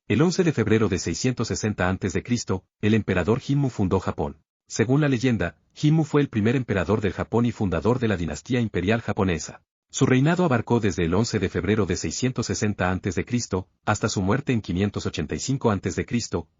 El 11 de febrero de 660 a.C., el emperador Jimmu fundó Japón. Según la leyenda, Jimmu fue el primer emperador del Japón y fundador de la dinastía imperial japonesa. Su reinado abarcó desde el 11 de febrero de 660 a.C. hasta su muerte en 585 a.C.,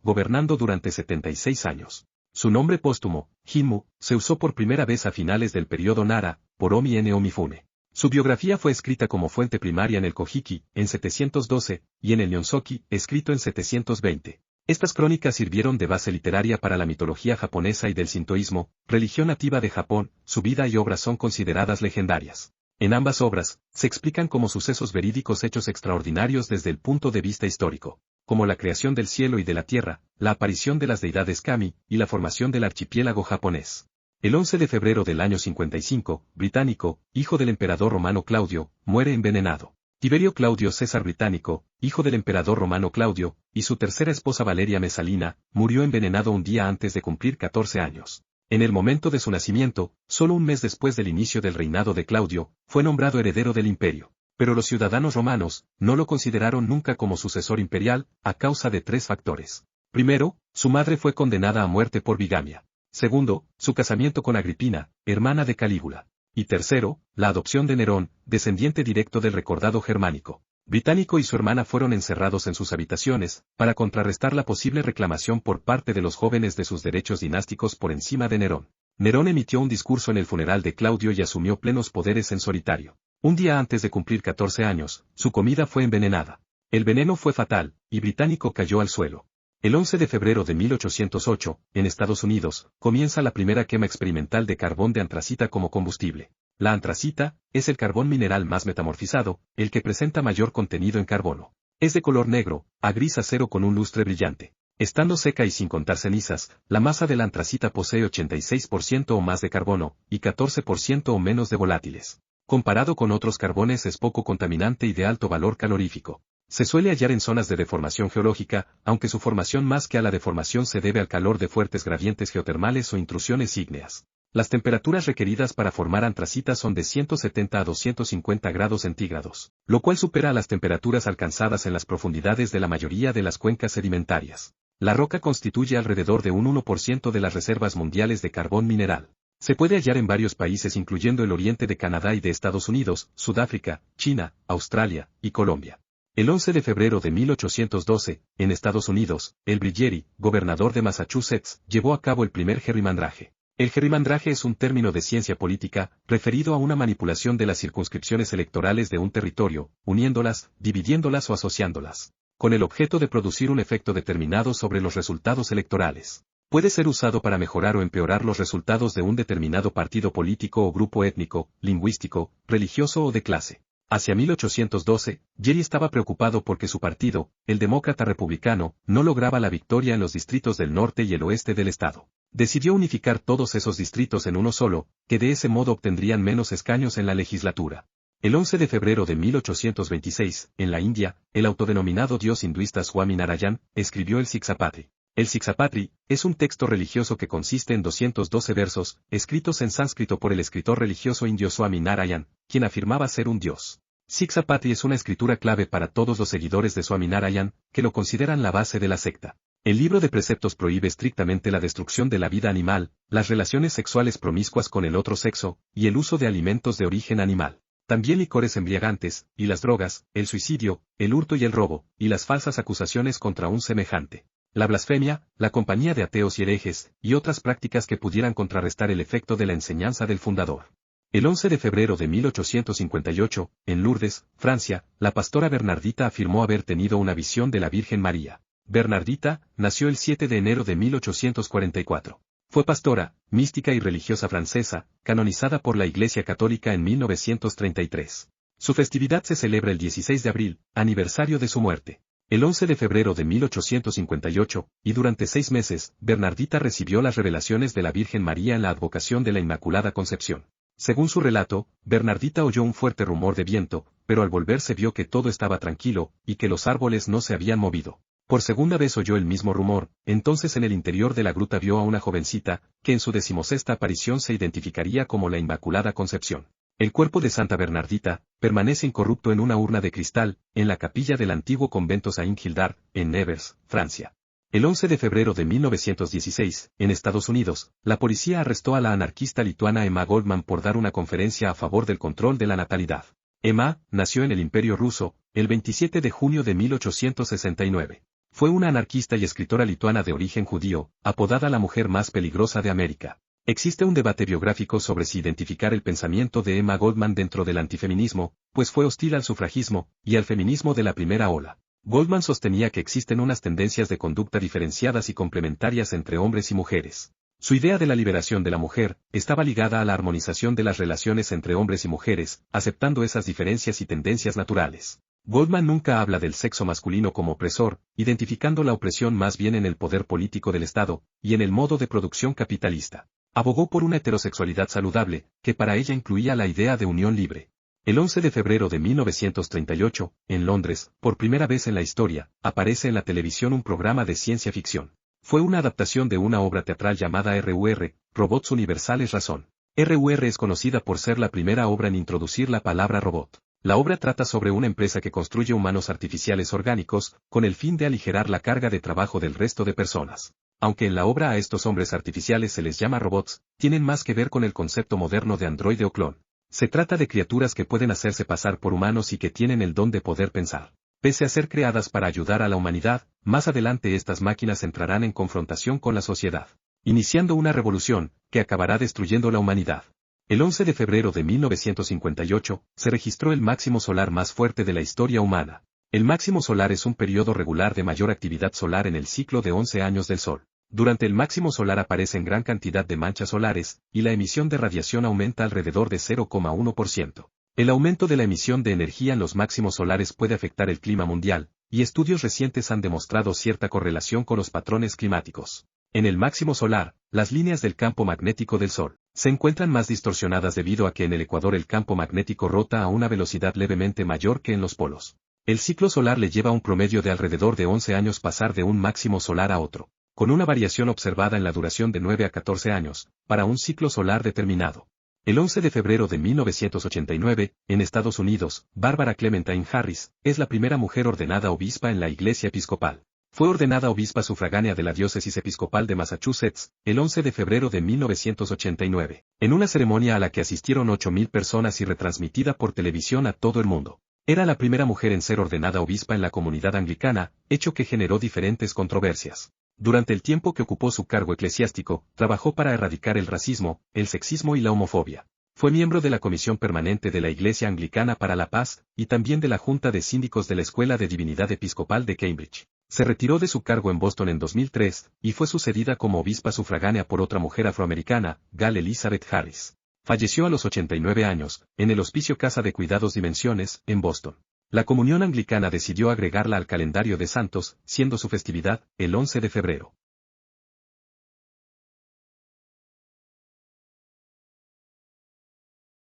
gobernando durante 76 años. Su nombre póstumo, Jimmu, se usó por primera vez a finales del periodo Nara, por Omi no Mifune. Su biografía fue escrita como fuente primaria en el Kojiki, en 712, y en el Nihonsoki, escrito en 720. Estas crónicas sirvieron de base literaria para la mitología japonesa y del sintoísmo, religión nativa de Japón. Su vida y obras son consideradas legendarias. En ambas obras, se explican como sucesos verídicos hechos extraordinarios desde el punto de vista histórico, como la creación del cielo y de la tierra, la aparición de las deidades kami, y la formación del archipiélago japonés. El 11 de febrero del año 55, Británico, hijo del emperador romano Claudio, muere envenenado. Tiberio Claudio César Británico, hijo del emperador romano Claudio, y su tercera esposa Valeria Mesalina, murió envenenado un día antes de cumplir 14 años. En el momento de su nacimiento, solo un mes después del inicio del reinado de Claudio, fue nombrado heredero del imperio. Pero los ciudadanos romanos no lo consideraron nunca como sucesor imperial, a causa de 3 factores. Primero, su madre fue condenada a muerte por bigamia. Segundo, su casamiento con Agripina, hermana de Calígula. Y tercero, la adopción de Nerón, descendiente directo del recordado Germánico. Británico y su hermana fueron encerrados en sus habitaciones, para contrarrestar la posible reclamación por parte de los jóvenes de sus derechos dinásticos por encima de Nerón. Nerón emitió un discurso en el funeral de Claudio y asumió plenos poderes en solitario. Un día antes de cumplir 14 años, su comida fue envenenada. El veneno fue fatal, y Británico cayó al suelo. El 11 de febrero de 1808, en Estados Unidos, comienza la primera quema experimental de carbón de antracita como combustible. La antracita es el carbón mineral más metamorfizado, el que presenta mayor contenido en carbono. Es de color negro, a gris acero con un lustre brillante. Estando seca y sin contar cenizas, la masa de la antracita posee 86% o más de carbono, y 14% o menos de volátiles. Comparado con otros carbones es poco contaminante y de alto valor calorífico. Se suele hallar en zonas de deformación geológica, aunque su formación más que a la deformación se debe al calor de fuertes gradientes geotermales o intrusiones ígneas. Las temperaturas requeridas para formar antracita son de 170 a 250 grados centígrados, lo cual supera a las temperaturas alcanzadas en las profundidades de la mayoría de las cuencas sedimentarias. La roca constituye alrededor de un 1% de las reservas mundiales de carbón mineral. Se puede hallar en varios países incluyendo el oriente de Canadá y de Estados Unidos, Sudáfrica, China, Australia y Colombia. El 11 de febrero de 1812, en Estados Unidos, el Brigeri, gobernador de Massachusetts, llevó a cabo el primer gerrymandraje. El gerrymandraje es un término de ciencia política, referido a una manipulación de las circunscripciones electorales de un territorio, uniéndolas, dividiéndolas o asociándolas, con el objeto de producir un efecto determinado sobre los resultados electorales. Puede ser usado para mejorar o empeorar los resultados de un determinado partido político o grupo étnico, lingüístico, religioso o de clase. Hacia 1812, Gerry estaba preocupado porque su partido, el Demócrata Republicano, no lograba la victoria en los distritos del norte y el oeste del estado. Decidió unificar todos esos distritos en uno solo, que de ese modo obtendrían menos escaños en la legislatura. El 11 de febrero de 1826, en la India, el autodenominado dios hinduista Swami Narayan, escribió el Siksapatri. El Siksapatri es un texto religioso que consiste en 212 versos, escritos en sánscrito por el escritor religioso indio Swami Narayan, quien afirmaba ser un dios. Siksapatri es una escritura clave para todos los seguidores de Swami Narayan, que lo consideran la base de la secta. El libro de preceptos prohíbe estrictamente la destrucción de la vida animal, las relaciones sexuales promiscuas con el otro sexo, y el uso de alimentos de origen animal. También licores embriagantes, y las drogas, el suicidio, el hurto y el robo, y las falsas acusaciones contra un semejante. La blasfemia, la compañía de ateos y herejes, y otras prácticas que pudieran contrarrestar el efecto de la enseñanza del fundador. El 11 de febrero de 1858, en Lourdes, Francia, la pastora Bernardita afirmó haber tenido una visión de la Virgen María. Bernardita nació el 7 de enero de 1844. Fue pastora, mística y religiosa francesa, canonizada por la Iglesia Católica en 1933. Su festividad se celebra el 16 de abril, aniversario de su muerte. El 11 de febrero de 1858, y durante 6 meses, Bernardita recibió las revelaciones de la Virgen María en la advocación de la Inmaculada Concepción. Según su relato, Bernardita oyó un fuerte rumor de viento, pero al volverse vio que todo estaba tranquilo, y que los árboles no se habían movido. Por segunda vez oyó el mismo rumor, entonces en el interior de la gruta vio a una jovencita, que en su 16ª aparición se identificaría como la Inmaculada Concepción. El cuerpo de Santa Bernardita permanece incorrupto en una urna de cristal, en la capilla del antiguo convento Saint-Gildard, en Nevers, Francia. El 11 de febrero de 1916, en Estados Unidos, la policía arrestó a la anarquista lituana Emma Goldman por dar una conferencia a favor del control de la natalidad. Emma nació en el Imperio Ruso, el 27 de junio de 1869. Fue una anarquista y escritora lituana de origen judío, apodada la mujer más peligrosa de América. Existe un debate biográfico sobre si identificar el pensamiento de Emma Goldman dentro del antifeminismo, pues fue hostil al sufragismo y al feminismo de la primera ola. Goldman sostenía que existen unas tendencias de conducta diferenciadas y complementarias entre hombres y mujeres. Su idea de la liberación de la mujer estaba ligada a la armonización de las relaciones entre hombres y mujeres, aceptando esas diferencias y tendencias naturales. Goldman nunca habla del sexo masculino como opresor, identificando la opresión más bien en el poder político del Estado y en el modo de producción capitalista. Abogó por una heterosexualidad saludable, que para ella incluía la idea de unión libre. El 11 de febrero de 1938, en Londres, por primera vez en la historia, aparece en la televisión un programa de ciencia ficción. Fue una adaptación de una obra teatral llamada RUR, Robots Universales Razón. RUR es conocida por ser la primera obra en introducir la palabra robot. La obra trata sobre una empresa que construye humanos artificiales orgánicos, con el fin de aligerar la carga de trabajo del resto de personas. Aunque en la obra a estos hombres artificiales se les llama robots, tienen más que ver con el concepto moderno de androide o clon. Se trata de criaturas que pueden hacerse pasar por humanos y que tienen el don de poder pensar. Pese a ser creadas para ayudar a la humanidad, más adelante estas máquinas entrarán en confrontación con la sociedad, iniciando una revolución, que acabará destruyendo la humanidad. El 11 de febrero de 1958, se registró el máximo solar más fuerte de la historia humana. El máximo solar es un periodo regular de mayor actividad solar en el ciclo de 11 años del Sol. Durante el máximo solar aparecen gran cantidad de manchas solares, y la emisión de radiación aumenta alrededor de 0,1%. El aumento de la emisión de energía en los máximos solares puede afectar el clima mundial, y estudios recientes han demostrado cierta correlación con los patrones climáticos. En el máximo solar, las líneas del campo magnético del Sol se encuentran más distorsionadas debido a que en el ecuador el campo magnético rota a una velocidad levemente mayor que en los polos. El ciclo solar le lleva un promedio de alrededor de 11 años pasar de un máximo solar a otro, con una variación observada en la duración de 9 a 14 años, para un ciclo solar determinado. El 11 de febrero de 1989, en Estados Unidos, Barbara Clementine Harris es la primera mujer ordenada obispa en la Iglesia Episcopal. Fue ordenada obispa sufragánea de la Diócesis Episcopal de Massachusetts, el 11 de febrero de 1989, en una ceremonia a la que asistieron 8.000 personas y retransmitida por televisión a todo el mundo. Era la primera mujer en ser ordenada obispa en la comunidad anglicana, hecho que generó diferentes controversias. Durante el tiempo que ocupó su cargo eclesiástico, trabajó para erradicar el racismo, el sexismo y la homofobia. Fue miembro de la Comisión Permanente de la Iglesia Anglicana para la Paz, y también de la Junta de Síndicos de la Escuela de Divinidad Episcopal de Cambridge. Se retiró de su cargo en Boston en 2003, y fue sucedida como obispa sufragánea por otra mujer afroamericana, Gal Elizabeth Harris. Falleció a los 89 años, en el Hospicio Casa de Cuidados Dimensiones, en Boston. La Comunión Anglicana decidió agregarla al calendario de santos, siendo su festividad, el 11 de febrero.